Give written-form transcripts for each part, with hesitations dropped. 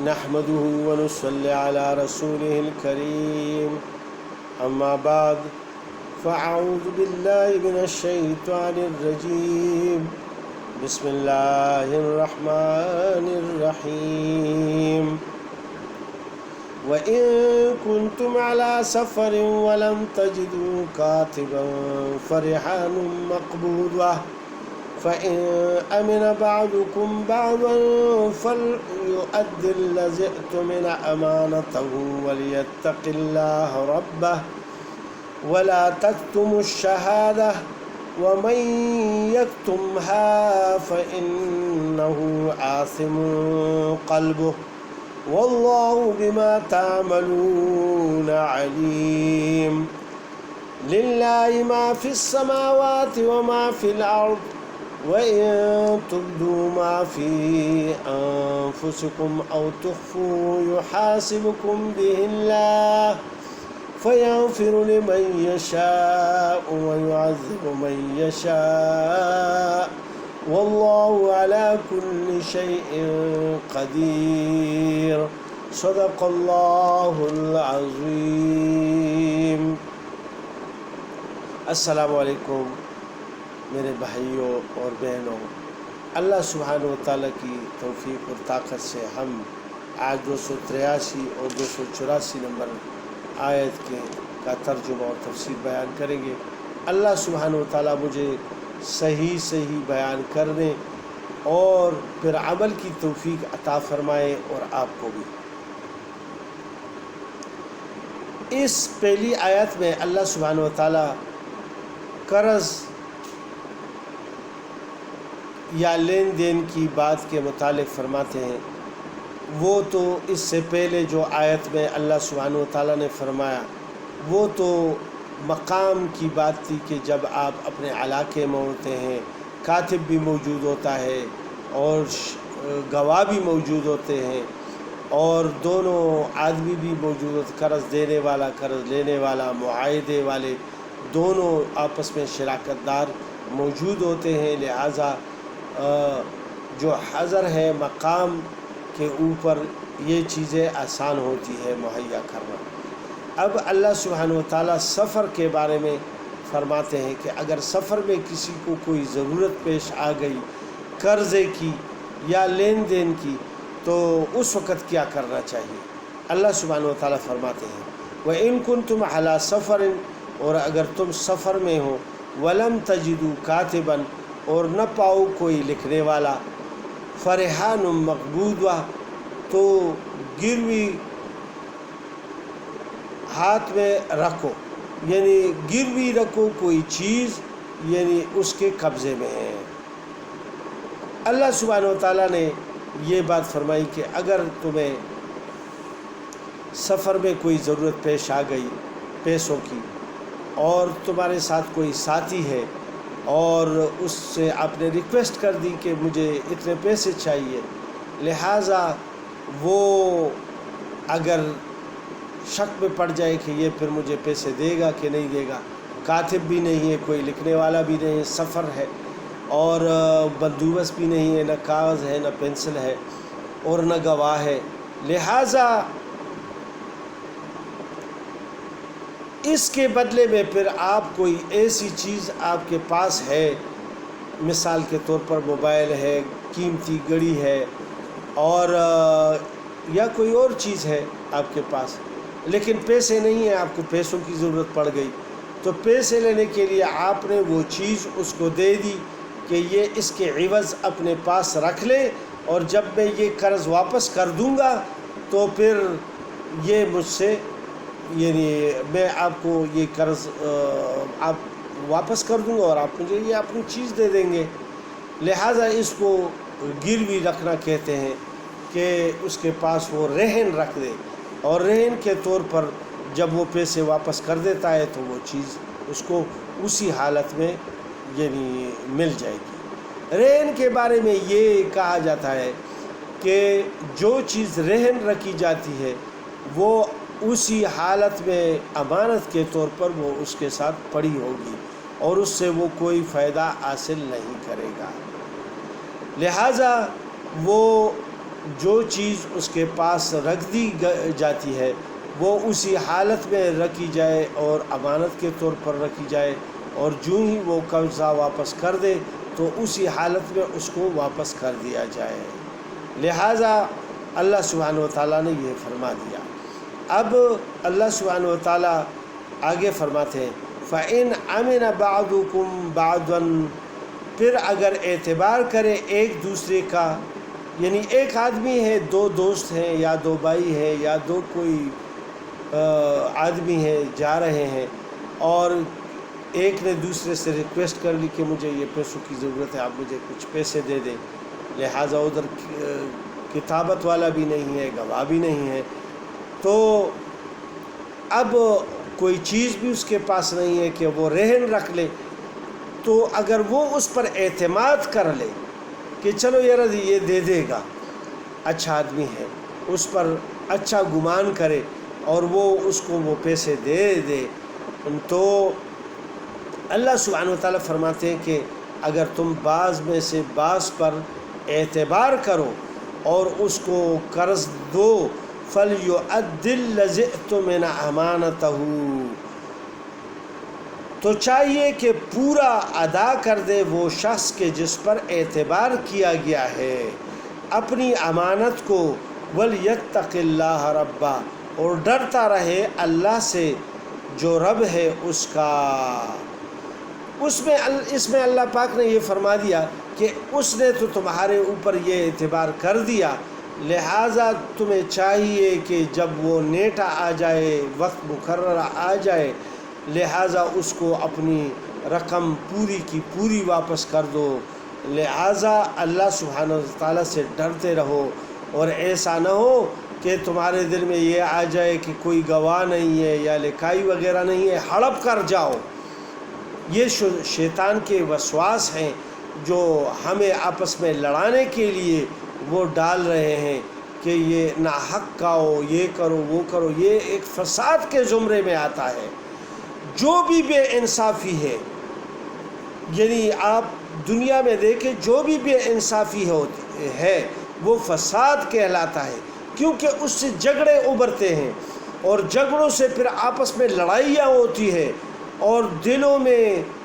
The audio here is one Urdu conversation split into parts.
نحمده ونصلي على رسوله الكريم أما بعد فأعوذ بالله من الشيطان الرجيم بسم الله الرحمن الرحيم وإن كنتم على سفر ولم تجدوا كاتبا فرهان مقبوضة فإن أمن بعضكم بعضا فليؤد الذي اؤتمن أمانته وليتق الله ربه ولا تكتموا الشهادة ومن يكتمها فإنه آثم قلبه والله بما تعملون عليم لله ما في السماوات وما في الأرض وإن تبدوا ما في أنفسكم أو تخفوه يحاسبكم به الله فيغفر لمن يشاء ويعذب من يشاء والله على كل شيء قدير صدق الله العظيم۔ السلام علیکم میرے بھائیوں اور بہنوں، اللہ سبحانہ و تعالیٰ کی توفیق اور طاقت سے ہم آج 283 اور 284 نمبر آیت کا ترجمہ اور تفسیر بیان کریں گے۔ اللہ سبحانہ و تعالیٰ مجھے صحیح بیان کرنے اور پھر عمل کی توفیق عطا فرمائے اور آپ کو بھی۔ اس پہلی آیت میں اللہ سبحانہ و تعالیٰ قرض یا لین دین کی بات کے متعلق فرماتے ہیں۔ وہ تو اس سے پہلے جو آیت میں اللہ سبحانہ و تعالیٰ نے فرمایا وہ تو مقام کی بات تھی کہ جب آپ اپنے علاقے میں ہوتے ہیں، کاتب بھی موجود ہوتا ہے اور گواہ بھی موجود ہوتے ہیں اور دونوں آدمی بھی موجود ہوتے، قرض دینے والا قرض لینے والا، معاہدے والے دونوں آپس میں شراکت دار موجود ہوتے ہیں۔ لہٰذا جو حضر ہے مقام کے اوپر یہ چیزیں آسان ہوتی ہے مہیا کرنا۔ اب اللہ سبحانہ و تعالیٰ سفر کے بارے میں فرماتے ہیں کہ اگر سفر میں کسی کو کوئی ضرورت پیش آ گئی قرضے کی یا لین دین کی تو اس وقت کیا کرنا چاہیے۔ اللہ سبحانہ و تعالیٰ فرماتے ہیں وَإِن كُنتُمْ عَلَى سَفَرٍ، اور اگر تم سفر میں ہو، وَلَمْ تَجِدُوا كَاتِبًا، اور نہ پاؤ کوئی لکھنے والا، فَرِحَانٌ مَقْبُوضَةٌ، تو گروی ہاتھ میں رکھو، یعنی گروی رکھو کوئی چیز، یعنی اس کے قبضے میں ہے۔ اللہ سبحانہ و تعالیٰ نے یہ بات فرمائی کہ اگر تمہیں سفر میں کوئی ضرورت پیش آ گئی پیسوں کی اور تمہارے ساتھ کوئی ساتھی ہے اور اس سے آپ نے ریکویسٹ کر دی کہ مجھے اتنے پیسے چاہیے، لہٰذا وہ اگر شک میں پڑ جائے کہ یہ پھر مجھے پیسے دے گا کہ نہیں دے گا، کاتب بھی نہیں ہے، کوئی لکھنے والا بھی نہیں ہے، سفر ہے اور بندوبست بھی نہیں ہے، نہ کاغذ ہے نہ پینسل ہے اور نہ گواہ ہے، لہٰذا اس کے بدلے میں پھر آپ کوئی ایسی چیز آپ کے پاس ہے، مثال کے طور پر موبائل ہے، قیمتی گھڑی ہے اور یا کوئی اور چیز ہے آپ کے پاس، لیکن پیسے نہیں ہیں، آپ کو پیسوں کی ضرورت پڑ گئی، تو پیسے لینے کے لیے آپ نے وہ چیز اس کو دے دی کہ یہ اس کے عوض اپنے پاس رکھ لیں اور جب میں یہ قرض واپس کر دوں گا تو پھر یہ مجھ سے، یعنی میں آپ کو یہ قرض آپ واپس کر دوں گا اور آپ مجھے یہ اپنی چیز دے دیں گے۔ لہٰذا اس کو گروی رکھنا کہتے ہیں کہ اس کے پاس وہ رہن رکھ دے اور رہن کے طور پر جب وہ پیسے واپس کر دیتا ہے تو وہ چیز اس کو اسی حالت میں یعنی مل جائے گی۔ رہن کے بارے میں یہ کہا جاتا ہے کہ جو چیز رہن رکھی جاتی ہے وہ اسی حالت میں امانت کے طور پر وہ اس کے ساتھ پڑی ہوگی اور اس سے وہ کوئی فائدہ حاصل نہیں کرے گا، لہٰذا وہ جو چیز اس کے پاس رکھ دی جاتی ہے وہ اسی حالت میں رکھی جائے اور امانت کے طور پر رکھی جائے، اور جو ہی وہ قبضہ واپس کر دے تو اسی حالت میں اس کو واپس کر دیا جائے۔ لہٰذا اللہ سبحانہ و تعالیٰ نے یہ فرما دیا۔ اب اللہ سبحانہ و تعالیٰ آگے فرماتے ہیں فَإِنْ أَمِنَ بَعْضُكُمْ بَعْضًا، پھر اگر اعتبار کرے ایک دوسرے کا، یعنی ایک آدمی ہے، دو دوست ہیں یا دو بھائی ہیں یا دو کوئی آدمی ہے جا رہے ہیں، اور ایک نے دوسرے سے ریکویسٹ کر لی کہ مجھے یہ پیسوں کی ضرورت ہے، آپ مجھے کچھ پیسے دے دیں، لہٰذا ادھر کتابت والا بھی نہیں ہے، گواہ بھی نہیں ہے، تو اب کوئی چیز بھی اس کے پاس نہیں ہے کہ وہ رہن رکھ لے، تو اگر وہ اس پر اعتماد کر لے کہ چلو یار یہ دے دے گا، اچھا آدمی ہے، اس پر اچھا گمان کرے اور وہ اس کو وہ پیسے دے دے، تو اللہ سبحانہ و تعالیٰ فرماتے ہیں کہ اگر تم بعض میں سے بعض پر اعتبار کرو اور اس کو قرض دو، فَلْيُؤَدِّ الَّذِي اؤْتُمِنَ أَمَانَتَهُ، تو چاہیے کہ پورا ادا کر دے وہ شخص کے جس پر اعتبار کیا گیا ہے اپنی امانت کو، وَلْيَتَّقِ اللَّهَ رَبَّهُ، اور ڈرتا رہے اللہ سے جو رب ہے اس کا۔ اس میں اللہ پاک نے یہ فرما دیا کہ اس نے تو تمہارے اوپر یہ اعتبار کر دیا، لہٰذا تمہیں چاہیے کہ جب وہ نیٹا آ جائے، وقت مقررہ آ جائے، لہٰذا اس کو اپنی رقم پوری کی پوری واپس کر دو۔ لہٰذا اللہ سبحانہ وتعالیٰ سے ڈرتے رہو، اور ایسا نہ ہو کہ تمہارے دل میں یہ آ جائے کہ کوئی گواہ نہیں ہے یا لکھائی وغیرہ نہیں ہے، ہڑپ کر جاؤ۔ یہ شیطان کے وسواس ہیں جو ہمیں آپس میں لڑانے کے لیے وہ ڈال رہے ہیں کہ یہ ناحق کھاؤ، یہ کرو وہ کرو، یہ ایک فساد کے زمرے میں آتا ہے۔ جو بھی بے انصافی ہے، یعنی آپ دنیا میں دیکھیں جو بھی بے انصافی ہے وہ فساد کہلاتا ہے، کیونکہ اس سے جھگڑے ابھرتے ہیں، اور جھگڑوں سے پھر آپس میں لڑائیاں ہوتی ہیں، اور دلوں میں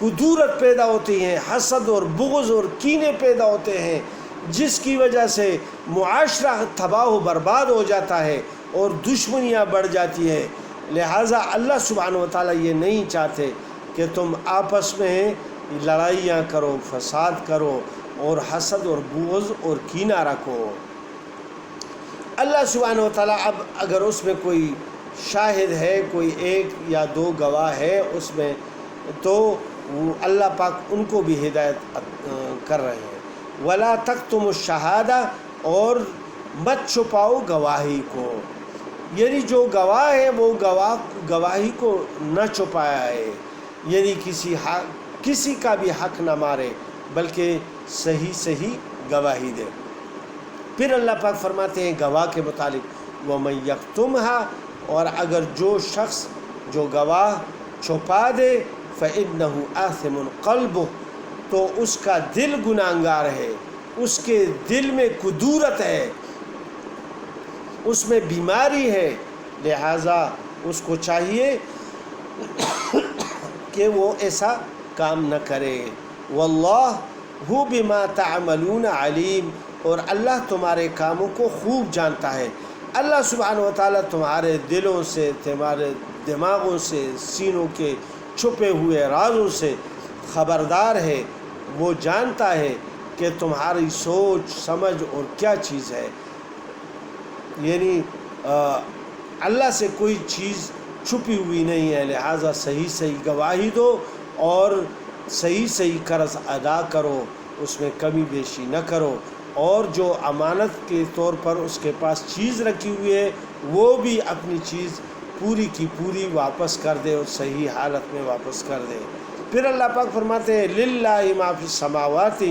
کدورت پیدا ہوتی ہیں، حسد اور بغض اور کینے پیدا ہوتے ہیں، جس کی وجہ سے معاشرہ تباہ و برباد ہو جاتا ہے اور دشمنیاں بڑھ جاتی ہے۔ لہٰذا اللہ سبحانہ و تعالیٰ یہ نہیں چاہتے کہ تم آپس میں لڑائیاں کرو، فساد کرو اور حسد اور بغض اور کینہ رکھو۔ اللہ سبحانہ و تعالیٰ اب اگر اس میں کوئی شاہد ہے، کوئی ایک یا دو گواہ ہے اس میں، تو وہ اللہ پاک ان کو بھی ہدایت کر رہے ہیں۔ وَلَا تَكْتُمُوا الشَّهَادَةَ، اور مت چھپاؤ گواہی کو، یعنی جو گواہ ہے وہ گواہی کو نہ چھپایا ہے، یعنی کسی کا بھی حق نہ مارے بلکہ صحیح گواہی دے۔ پھر اللہ پاک فرماتے ہیں گواہ کے متعلق وَمَن يَكْتُمْهَا، اور اگر جو شخص جو گواہ چھپا دے فَإِنَّهُ آثِمٌ قَلْبُهُ، تو اس کا دل گناہگار ہے، اس کے دل میں کدورت ہے، اس میں بیماری ہے، لہٰذا اس کو چاہیے کہ وہ ایسا کام نہ کرے۔ وَاللَّهُ بِمَا تَعْمَلُونَ عَلِيمٌ، اور اللہ تمہارے کاموں کو خوب جانتا ہے۔ اللہ سبحانہ و تعالیٰ تمہارے دلوں سے، تمہارے دماغوں سے، سینوں کے چھپے ہوئے رازوں سے خبردار ہے، وہ جانتا ہے کہ تمہاری سوچ سمجھ اور کیا چیز ہے، یعنی اللہ سے کوئی چیز چھپی ہوئی نہیں ہے، لہٰذا صحیح گواہی دو اور صحیح قرض ادا کرو، اس میں کمی بیشی نہ کرو، اور جو امانت کے طور پر اس کے پاس چیز رکھی ہوئی ہے وہ بھی اپنی چیز پوری کی پوری واپس کر دے اور صحیح حالت میں واپس کر دے۔ پھر اللہ پاک فرماتے ہیں للہ ما فی السماوات،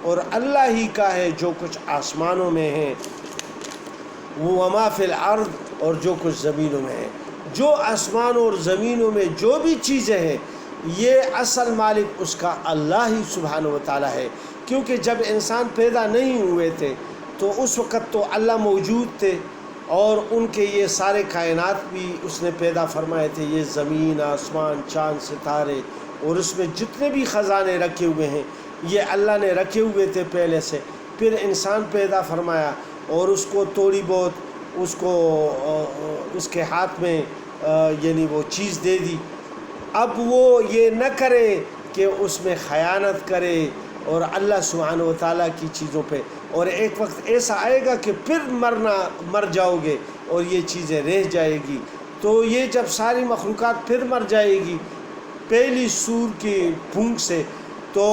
اور اللہ ہی کا ہے جو کچھ آسمانوں میں ہے، وما فی الارض، اور جو کچھ زمینوں میں ہے۔ جو آسمانوں اور زمینوں میں جو بھی چیزیں ہیں یہ اصل مالک اس کا اللہ ہی سبحانہ و تعالیٰ ہے، کیونکہ جب انسان پیدا نہیں ہوئے تھے تو اس وقت تو اللہ موجود تھے اور ان کے یہ سارے کائنات بھی اس نے پیدا فرمائے تھے، یہ زمین، آسمان، چاند، ستارے، اور اس میں جتنے بھی خزانے رکھے ہوئے ہیں یہ اللہ نے رکھے ہوئے تھے پہلے سے۔ پھر انسان پیدا فرمایا اور اس کو تھوڑی بہت اس کو اس کے ہاتھ میں یعنی وہ چیز دے دی۔ اب وہ یہ نہ کرے کہ اس میں خیانت کرے اور اللہ سبحانہ و تعالیٰ کی چیزوں پہ، اور ایک وقت ایسا آئے گا کہ پھر مر جاؤ گے اور یہ چیزیں رہ جائے گی۔ تو یہ جب ساری مخلوقات پھر مر جائے گی پہلی سور کی پھونک سے، تو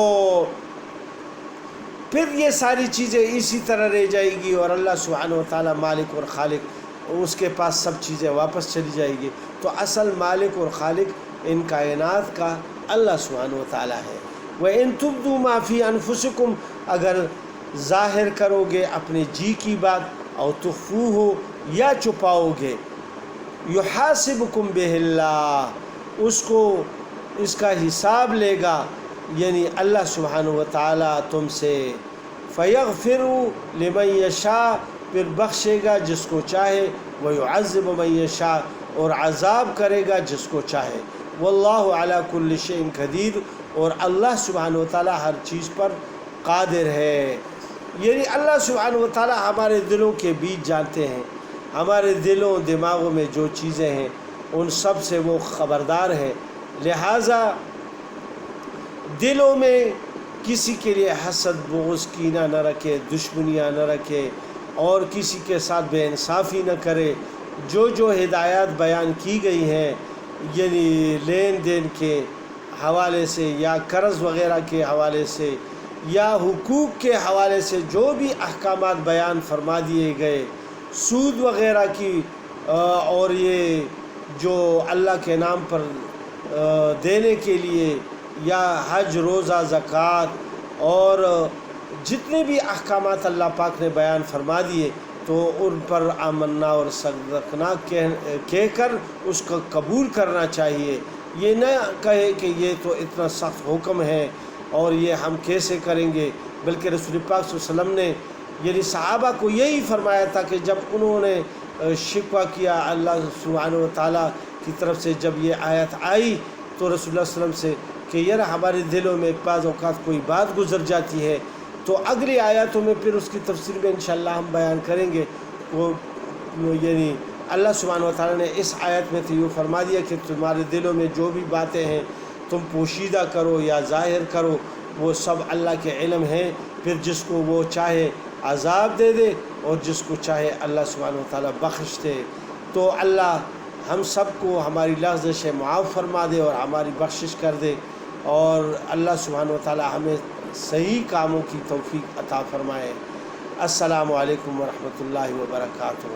پھر یہ ساری چیزیں اسی طرح رہ جائے گی اور اللہ سبحانہ و تعالیٰ مالک اور خالق، اس کے پاس سب چیزیں واپس چلی جائے گی۔ تو اصل مالک اور خالق ان کائنات کا اللہ سبحانہ و تعالیٰ ہے۔ وَإِن تُبْدُوا مَا فِي أَنفُسِكُمْ، اگر ظاہر کرو گے اپنے جی کی بات، او تخفوہ یا چھپاؤ گے، یحاسبکم بہ اللہ، اس کو اس کا حساب لے گا یعنی اللہ سبحانہ و تعالیٰ تم سے۔ فیغفر لمن یشاء، پھر بخشے گا جس کو چاہے، ویعذب من یشاء، اور عذاب کرے گا جس کو چاہے۔ واللہ علی کل شیء قدیر، اور اللہ سبحانہ و تعالیٰ ہر چیز پر قادر ہے۔ یعنی اللہ سبحانہ و تعالیٰ ہمارے دلوں کے بیچ جانتے ہیں، ہمارے دلوں دماغوں میں جو چیزیں ہیں ان سب سے وہ خبردار ہے۔ لہٰذا دلوں میں کسی کے لیے حسد، بغض، کینہ نہ رکھے، دشمنیاں نہ رکھے، اور کسی کے ساتھ بے انصافی نہ کرے۔ جو جو ہدایات بیان کی گئی ہیں یعنی لین دین کے حوالے سے یا قرض وغیرہ کے حوالے سے یا حقوق کے حوالے سے جو بھی احکامات بیان فرما دیے گئے، سود وغیرہ کی، اور یہ جو اللہ کے نام پر دینے کے لیے، یا حج، روزہ، زکوٰۃ، اور جتنے بھی احکامات اللہ پاک نے بیان فرما دیے، تو ان پر آمنا اور صدقنا کہہ کر اس کو قبول کرنا چاہیے۔ یہ نہ کہے کہ یہ تو اتنا سخت حکم ہے اور یہ ہم کیسے کریں گے، بلکہ رسول پاک صلی اللہ علیہ وسلم نے یعنی صحابہ کو یہی فرمایا تھا کہ جب انہوں نے شکوہ کیا اللہ سبحانہ و تعالیٰ کی طرف سے، جب یہ آیت آئی تو رسول اللہ صلی اللہ علیہ وسلم سے کہ یار ہمارے دلوں میں بعض اوقات کوئی بات گزر جاتی ہے، تو اگلی آیاتوں میں پھر اس کی تفسیر میں انشاءاللہ ہم بیان کریں گے۔ وہ یعنی اللہ سبحانہ و تعالیٰ نے اس آیت میں تو یہ فرما دیا کہ تمہارے دلوں میں جو بھی باتیں ہیں تم پوشیدہ کرو یا ظاہر کرو، وہ سب اللہ کے علم ہیں۔ پھر جس کو وہ چاہے عذاب دے دے اور جس کو چاہے اللہ سبحانہ و تعالیٰ بخش دے۔ تو اللہ ہم سب کو ہماری لغزشیں معاف فرما دے اور ہماری بخشش کر دے، اور اللہ سبحانہ و تعالیٰ ہمیں صحیح کاموں کی توفیق عطا فرمائے۔ السلام علیکم ورحمۃ اللہ وبرکاتہ۔